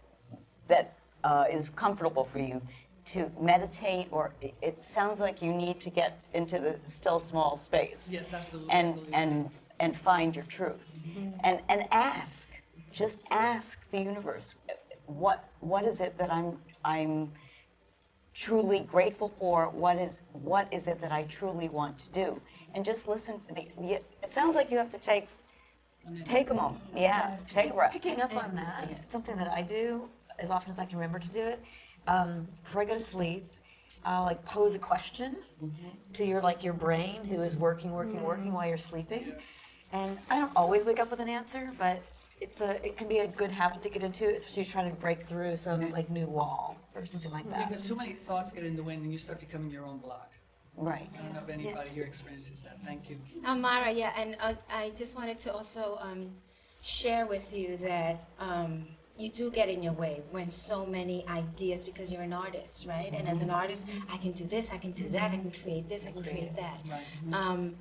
is comfortable for you, to meditate, or it sounds like you need to get into the still small space. Yes, absolutely. And find your truth. And just ask the universe, what is it that I'm truly grateful for? What is it that I truly want to do? And just listen for it sounds like you have to take a moment. Yeah, take a breath. Picking up on that, it's something that I do as often as I can remember to do it. Before I go to sleep, I'll pose a question to your brain, who is working while you're sleeping. And I don't always wake up with an answer, but it can be a good habit to get into, especially trying to break through some new wall or something like that. Because too many thoughts get in the way and you start becoming your own block. Right. I don't know if anybody here experiences that. Thank you. Mara, yeah, and I just wanted to also share with you that you do get in your way when so many ideas, because you're an artist, right? And as an artist, I can do this, I can do that, I can create this, I can create that.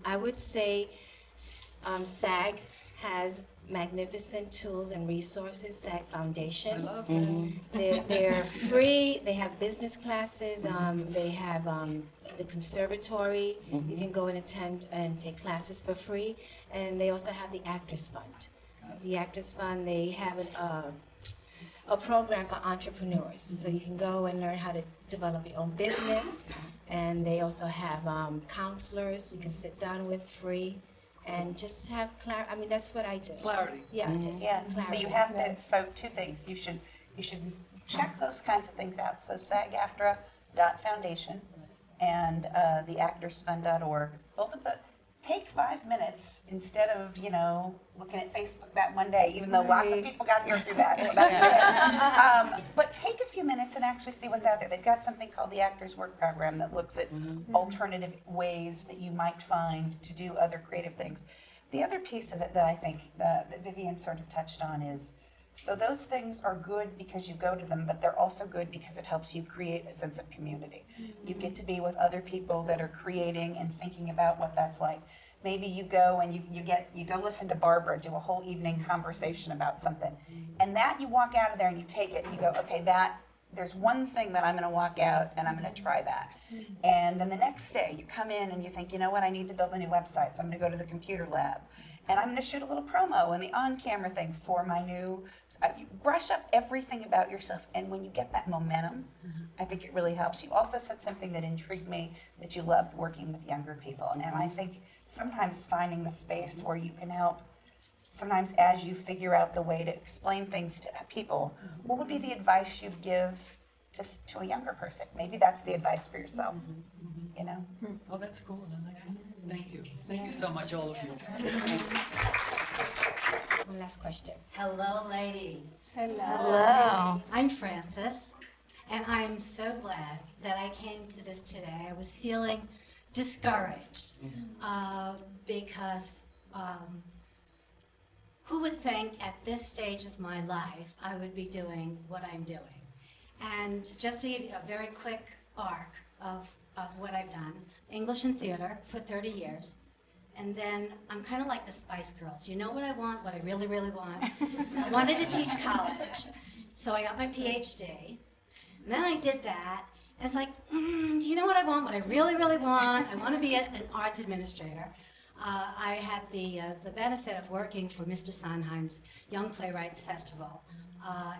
I would say SAG has magnificent tools and resources, SAG Foundation. I love that. They're free. They have business classes. They have the conservatory. You can go and attend and take classes for free. And they also have the Actors Fund. The Actors Fund, they have a program for entrepreneurs. So you can go and learn how to develop your own business. And they also have counselors you can sit down with free. And just have clarity. I mean, that's what I do. Clarity. Yeah, just Yeah, clarity. so you have to, so two things, you should check those kinds of things out. So SAG-AFTRA Foundation and theactorsfund.org. Both of the take 5 minutes instead of looking at Facebook that one day, even though lots of people got here through that. So that's good. But take a few minutes and actually see what's out there. They've got something called the Actors Work Program that looks at alternative ways that you might find to do other creative things. The other piece of it that I think that Vivian sort of touched on is, so those things are good because you go to them, but they're also good because it helps you create a sense of community. You get to be with other people that are creating and thinking about what that's like. Maybe you go and you go listen to Barbara do a whole evening conversation about something, and that you walk out of there and you take it and you go, okay, there's one thing that I'm going to walk out and I'm going to try that. And then the next day you come in and you think, you know what, I need to build a new website, so I'm going to go to the computer lab. And I'm going to shoot a little promo and the on-camera thing for my new. You brush up everything about yourself, and when you get that momentum, I think it really helps. You also said something that intrigued me, that you loved working with younger people, and I think sometimes finding the space where you can help. Sometimes, as you figure out the way to explain things to people, what would be the advice you'd give to a younger person? Maybe that's the advice for yourself. Oh, that's cool. I like that. Thank you. Thank you so much, all of you. One last question. Hello, ladies. Hello. I'm Frances, and I'm so glad that I came to this today. I was feeling discouraged because who would think at this stage of my life I would be doing what I'm doing? And just to give you a very quick arc of what I've done, English and theater for 30 years. And then I'm kind of like the Spice Girls. You know what I want, what I really, really want? I wanted to teach college, so I got my PhD. And then I did that, and it's like, do you know what I want, what I really, really want? I want to be an arts administrator. I had the benefit of working for Mr. Sondheim's Young Playwrights Festival.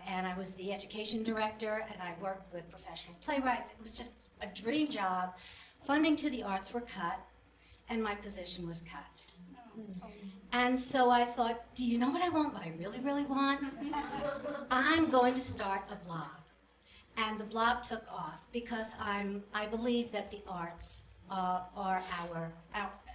And I was the education director, and I worked with professional playwrights. It was just a dream job. Funding to the arts were cut, and my position was cut. And so I thought, do you know what I want, what I really, really want? I'm going to start a blog. And the blog took off because I believe that the arts are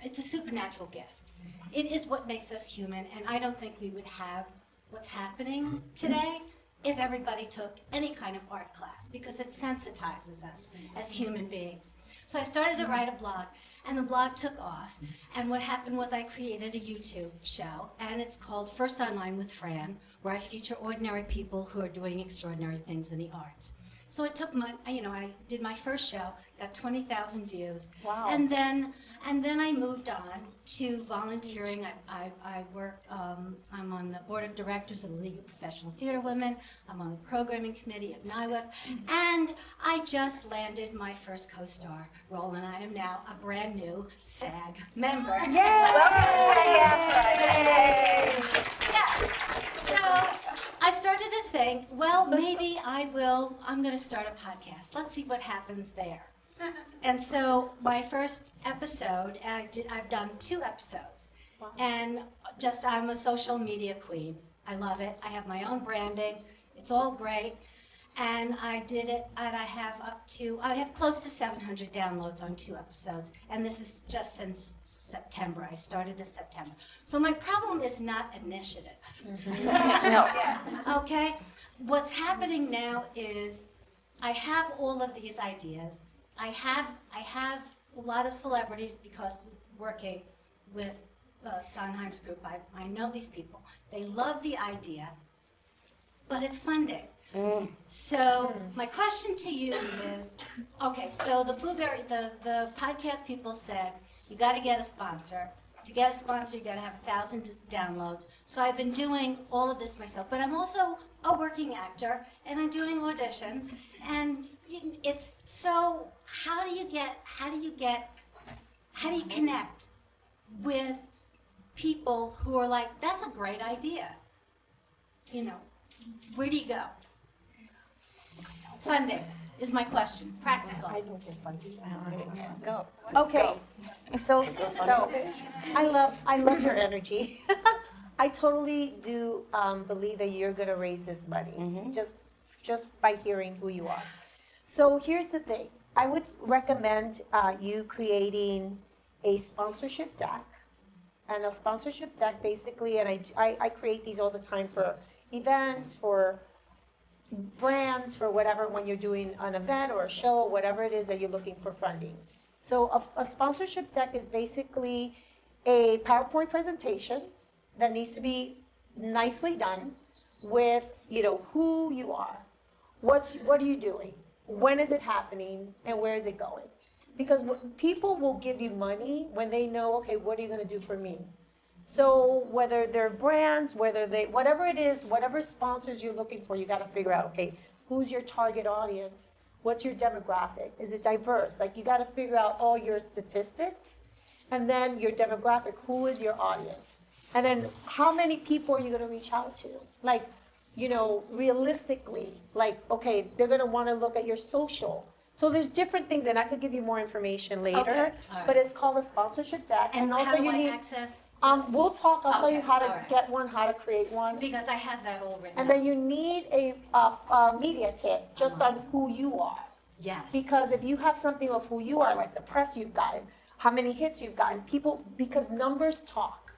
it's a supernatural gift. It is what makes us human, and I don't think we would have what's happening today if everybody took any kind of art class, because it sensitizes us as human beings. So I started to write a blog, and the blog took off. And what happened was I created a YouTube show, and it's called First Online with Fran, where I feature ordinary people who are doing extraordinary things in the arts. So it took I did my first show, got 20,000 views. Wow. And then I moved on to volunteering. I work, I'm on the board of directors of the League of Professional Theater Women. I'm on the programming committee of NIWF. And I just landed my first co-star role, and I am now a brand new SAG member. Welcome to SAG. Yeah. So I started to think, well, maybe I'm going to start a podcast. Let's see what happens there. And so my first episode, I've done 2 episodes. Wow. And I'm a social media queen. I love it. I have my own branding. It's all great. And I did it, and I have close to 700 downloads on 2 episodes. And this is just since September. I started this September. So my problem is not initiative. No. Okay? What's happening now is I have all of these ideas. I have a lot of celebrities because working with Sondheim's group, I know these people. They love the idea, but it's funding. So my question to you is, okay, so the podcast people said, you got to get a sponsor. To get a sponsor, you got to have 1,000 downloads. So I've been doing all of this myself, but I'm also a working actor, and I'm doing auditions, and it's so. How do you connect with people who are like, that's a great idea? Where do you go? Funding is my question. Practical. Go. Okay, so I love your energy. I totally do believe that you're gonna raise this money just by hearing who you are. So here's the thing. I would recommend you creating a sponsorship deck. And a sponsorship deck basically, and I create these all the time for events, for brands, for whatever, when you're doing an event or a show, whatever it is that you're looking for funding. So a sponsorship deck is basically a PowerPoint presentation that needs to be nicely done with, who you are, what are you doing, when is it happening, and where is it going? Because people will give you money when they know, okay, what are you gonna do for me? So whether they're brands, whatever it is, whatever sponsors you're looking for, you gotta figure out, okay, who's your target audience? What's your demographic? Is it diverse? Like, you gotta figure out all your statistics, and then your demographic, who is your audience? And then how many people are you gonna reach out to? Like, realistically, like, okay, they're gonna wanna look at your social. So there's different things, and I could give you more information later, Okay, all right. but it's called a sponsorship deck. And also how do you I need, access? we'll talk, I'll tell you Okay, how all to right. get one, how to create one. Because I have that all written And out. then you need a media kit just on who you are. Yes. Because if you have something of who you are, like the press you've gotten, how many hits you've gotten, because numbers talk.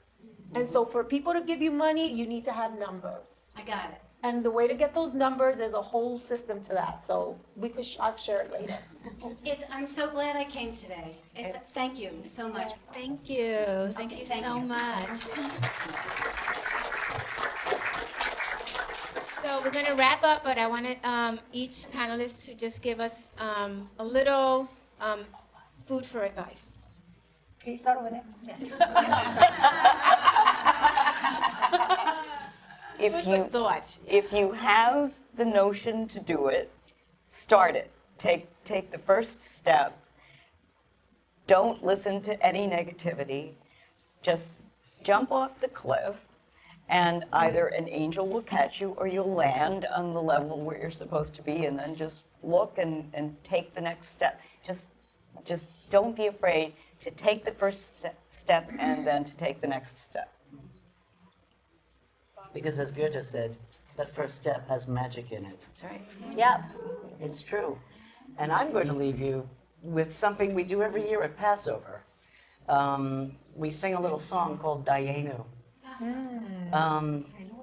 And so for people to give you money, you need to have numbers. I got it. And the way to get those numbers, there's a whole system to that. So I'll share it later. I'm so glad I came today. Thank you so much. Thank you. Thank you thank so you. much. So we're going to wrap up, but I wanted each panelist to just give us a little food for advice. Can you start over there? Food for thought. If you have the notion to do it, start it. Take the first step. Don't listen to any negativity. Just jump off the cliff, and either an angel will catch you or you'll land on the level where you're supposed to be, and then just look and take the next step. Just don't be afraid to take the first step and then to take the next step. Because as Goethe said, that first step has magic in it. That's right. Yeah, it's true. And I'm going to leave you with something we do every year at Passover. We sing a little song called Dayenu.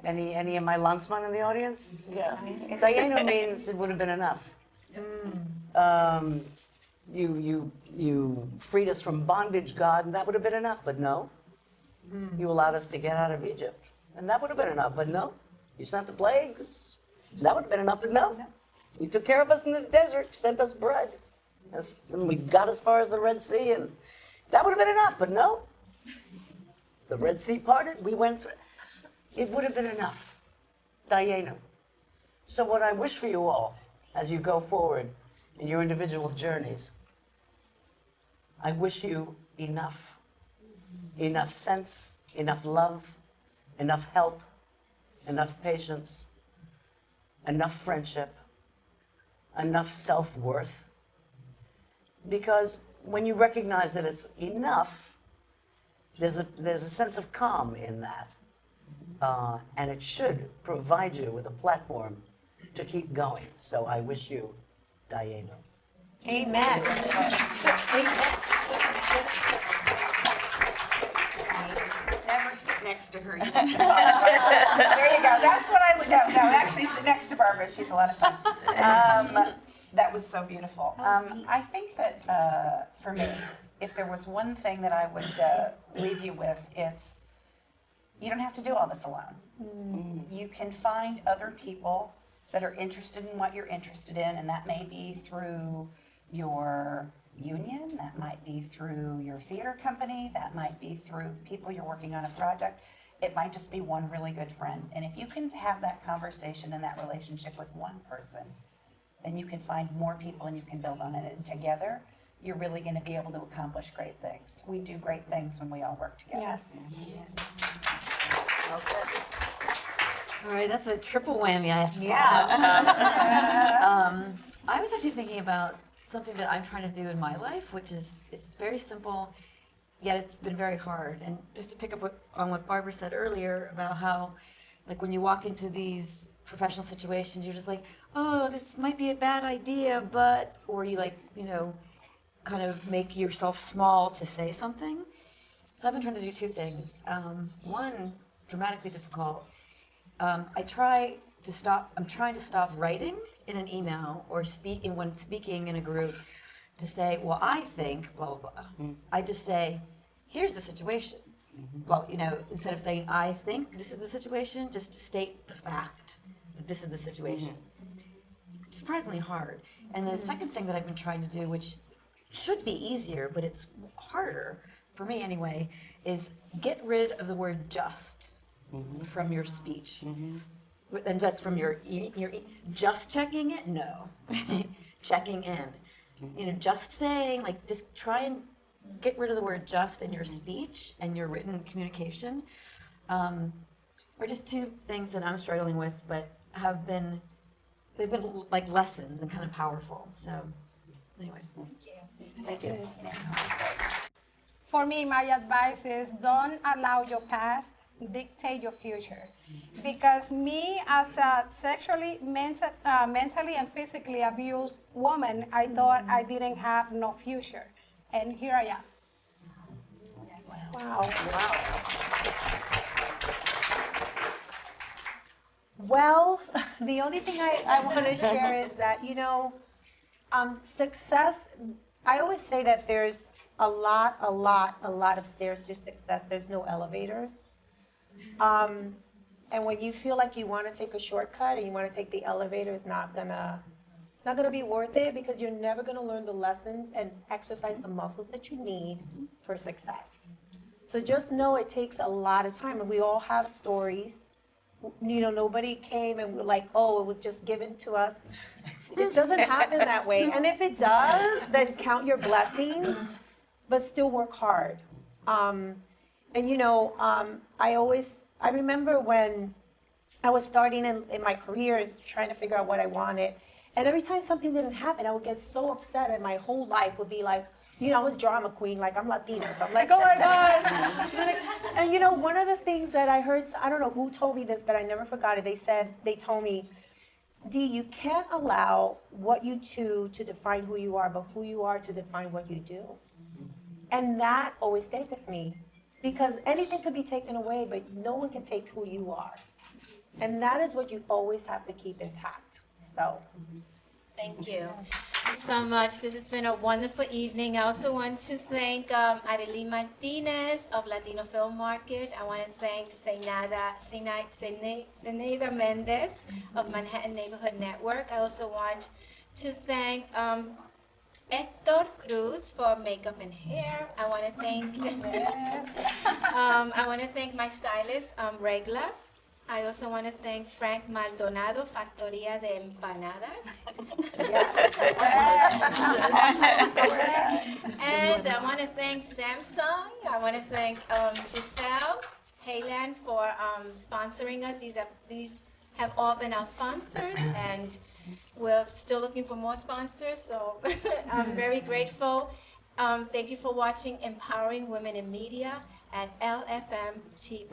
Any of my Landsman in the audience? Yeah. Dayenu means it would have been enough. You freed us from bondage, God, and that would have been enough, but no. You allowed us to get out of Egypt, and that would have been enough, but no. You sent the plagues, that would have been enough, but no. You took care of us in the desert, you sent us bread. And we got as far as the Red Sea, and that would have been enough, but no. The Red Sea parted, we went through. It would have been enough. Dayenu. So what I wish for you all, as you go forward in your individual journeys, I wish you enough. Enough sense, enough love, enough help, enough patience, enough friendship, enough self-worth. Because when you recognize that it's enough, there's a sense of calm in that. And it should provide you with a platform to keep going. So I wish you Dayenu. Amen. Never sit next to her. There you go. That's what I no. Actually, sit next to Barbara. She's a lot of fun. That was so beautiful. I think that for me, if there was one thing that I would leave you with, it's you don't have to do all this alone. You can find other people that are interested in what you're interested in, and that may be through your union, that might be through your theater company, that might be through the people you're working on a project. It might just be one really good friend. And if you can have that conversation and that relationship with one person, then you can find more people and you can build on it. And together, you're really going to be able to accomplish great things. We do great things when we all work together. Yes. All right, that's a triple whammy I have to follow. Yeah. I was actually thinking about something that I'm trying to do in my life, which is, it's very simple, yet it's been very hard. And just to pick up on what Barbara said earlier about how like when you walk into these professional situations, you're just like, oh, this might be a bad idea, but, or you like, kind of make yourself small to say something. So I've been trying to do two things. One, dramatically difficult. I'm trying to stop writing in an email or when speaking in a group to say, well, I think, blah, blah, blah. I just say, here's the situation. Well, instead of saying, I think this is the situation, just to state the fact that this is the situation. Surprisingly hard. And the second thing that I've been trying to do, which should be easier, but it's harder, for me anyway, is get rid of the word just from your speech. And that's from your just checking it? No. Checking in. Just saying, just try and get rid of the word just in your speech and your written communication. Are just two things that I'm struggling with, but they've been like lessons and kind of powerful. So, anyway. Thank you. For me, my advice is don't allow your past dictate your future. Because me, as a sexually, mentally, and physically abused woman, I thought I didn't have no future. And here I am. Yes. Wow. Well, the only thing I want to share is that, success, I always say that there's a lot of stairs to success. There's no elevators. And when you feel like you want to take a shortcut and you want to take the elevator, it's not gonna be worth it, because you're never gonna learn the lessons and exercise the muscles that you need for success. So just know it takes a lot of time, and we all have stories. Nobody came and we're like, oh, it was just given to us. It doesn't happen that way. And if it does, then count your blessings, but still work hard. I remember when I was starting in my career, trying to figure out what I wanted. And every time something didn't happen, I would get so upset, and my whole life would be like, I was drama queen, like I'm Latina, so I'm like, oh my God. And one of the things that I heard, I don't know who told me this, but I never forgot it. They told me, Dee, you can't allow what you do to define who you are, but who you are to define what you do. And that always stayed with me, because anything could be taken away, but no one can take who you are. And that is what you always have to keep intact. So. Thank you so much. This has been a wonderful evening. I also want to thank Arely Martinez of Latino Film Market. I want to thank Zenaida Mendez of Manhattan Neighborhood Network. I also want to thank Hector Cruz for makeup and hair. I want to thank my stylist, Regla. I also want to thank Frank Maldonado, Factoría de Empanadas. And I want to thank Samsung. I want to thank Giselle Hayland for sponsoring us. These have all been our sponsors, and we're still looking for more sponsors, so I'm very grateful. Thank you for watching Empowering Women in Media at LFM TV.